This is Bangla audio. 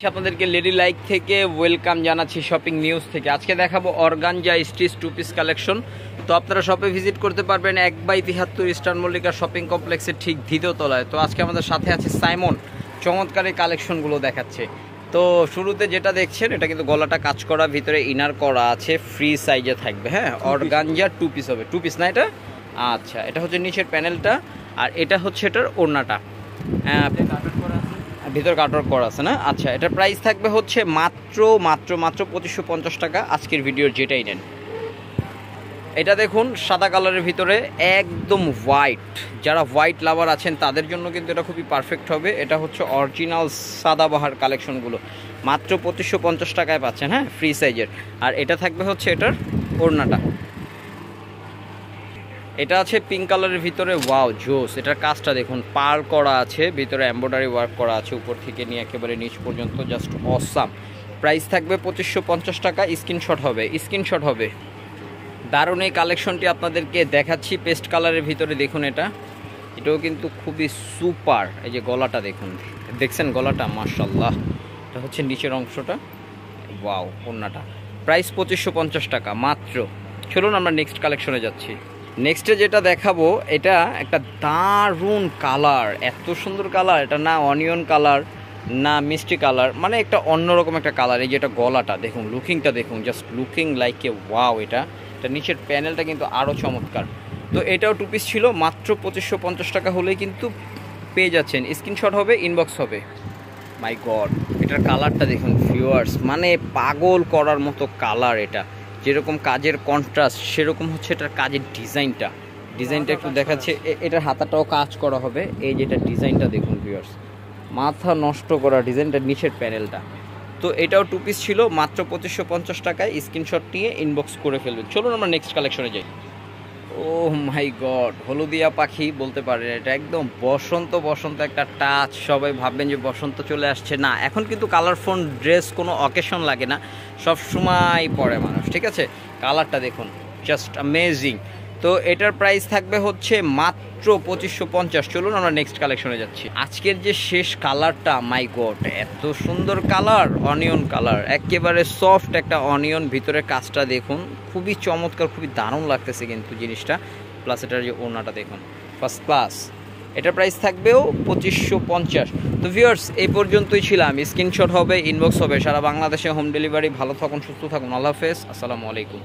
আপনাদেরকে লেডি লাইক থেকে ওয়েলকাম জানাচ্ছি শপিং নিউজ থেকে। আজকে দেখাবো organza stitch two piece collection. তো আপনারা শপে ভিজিট করতে পারবেন 1/73 ইস্টার্ন মল্লিকা শপিং কমপ্লেক্সের ঠিক দ্বিতীয় তলায়। তো আজকে আমাদের সাথে আছে সাইমন, চমৎকার এই কালেকশনগুলো দেখাচ্ছে। তো শুরুতে যেটা দেখছেন এটা কিন্তু গলাটা কাজ করা, ভিতরে ইনার করা আছে, ফ্রি সাইজে থাকবে। হ্যাঁ, অর্গানজা টু পিস হবে। টু পিস না এটা? আচ্ছা, এটা হচ্ছে নিচের প্যানেলটা আর এটা হচ্ছে এটার ওড়নাটা। ভিতর কাটওয়ার্ক করা আছে না? আচ্ছা, এটার প্রাইস থাকবে হচ্ছে মাত্র 2550 টাকা আজকের ভিডিওর যেটাই নেন। এটা দেখুন সাদা কালারের ভিতরে একদম হোয়াইট, যারা হোয়াইট লাভার আছেন তাদের জন্য কিন্তু এটা খুবই পারফেক্ট হবে। এটা হচ্ছে অরিজিনাল সাদাবাহার কালেকশনগুলো মাত্র 2550 টাকায় পাচ্ছেন। হ্যাঁ, ফ্রি সাইজের। আর এটা থাকবে হচ্ছে এটার ওড়নাটা। এটা আছে পিঙ্ক কালারের ভিতরে। ওয়াও, জোস! এটার কাজটা দেখুন, পার করা আছে, ভিতরে এমব্রয়ডারি ওয়ার্ক করা আছে, উপর থেকে নিয়ে একেবারে নিচ পর্যন্ত, জাস্ট অসাম। প্রাইস থাকবে 2550 টাকা। স্ক্রিনশট হবে। দারুণ এই কালেকশনটি আপনাদেরকে দেখাচ্ছি পেস্ট কালারের ভিতরে। দেখুন এটাও কিন্তু খুবই সুপার। এই যে গলাটা দেখুন, দেখছেন গলাটা? মাশাআল্লাহ। এটা হচ্ছে নিচের অংশটা। ওয়াও, ওড়নাটা। প্রাইস 2550 টাকা মাত্র। চলুন আমরা নেক্সট কালেকশনে যাচ্ছি। নেক্সটে যেটা দেখাবো এটা একটা দারুণ কালার, এত সুন্দর কালার। এটা না অনিয়ন কালার না মিষ্টি কালার, মানে একটা অন্যরকম একটা কালার। এই যেটা গলাটা দেখুন, লুকিংটা দেখুন, just looking like a wow. এটা নিচের প্যানেলটা কিন্তু আরও চমৎকার। তো এটাও টু পিস ছিল, মাত্র 2550 টাকা হলেই কিন্তু পেয়ে যাচ্ছেন। স্ক্রিনশট হবে, ইনবক্স হবে। মাই গড, এটার কালারটা দেখুন ভিউয়ার্স, মানে পাগল করার মতো কালার। এটা যেরকম কাজের কন্ট্রাস্ট সেরকম হচ্ছে এটার কাজের ডিজাইনটা একটু দেখাচ্ছে। এটার হাতাটাও কাজ করা হবে। এই যেটা ডিজাইনটা দেখুন ভিউয়ার্স, মাথা নষ্ট করা ডিজাইনটা, নিচের প্যানেলটা। তো এটাও টু পিস ছিল, মাত্র 2550 টাকায়। স্ক্রিনশট নিয়ে ইনবক্স করে ফেলবেন। চলুন আমরা নেক্সট কালেকশনে যাই। ও মাই গড, হলুদিয়া পাখি বলতে পারেন। এটা একদম বসন্ত একটা টাচ। সবাই ভাববেন যে বসন্ত চলে আসছে, না। এখন কিন্তু কালারফুল ড্রেস কোনো অকেশন লাগে না, সব সময় পরে মানুষ, ঠিক আছে? কালারটা দেখুন, জাস্ট অ্যামেজিং। তো এটার প্রাইস থাকবে হচ্ছে মাত্র 2550। চলুন আমরা নেক্সট কালেকশনে যাচ্ছি। আজকের যে শেষ কালারটা, মাই গড, এত সুন্দর কালার, অনিয়ন কালার, একেবারে সফট একটা অনিয়ন। ভিতরের কাজটা দেখুন, খুবই চমৎকার, খুবই দারুণ লাগতেছে কিন্তু জিনিসটা। প্লাস এটার যে ওড়নাটা দেখুন, ফার্স্ট ক্লাস। এটার প্রাইস থাকবেও 2550। তো ভিউয়ার্স, এই পর্যন্তই ছিলাম। স্ক্রিনশট হবে, ইনবক্স হবে। সারা বাংলাদেশে হোম ডেলিভারি। ভালো থাকুন, সুস্থ থাকুন। আল্লাহ হাফেজ, আসসালামু আলাইকুম।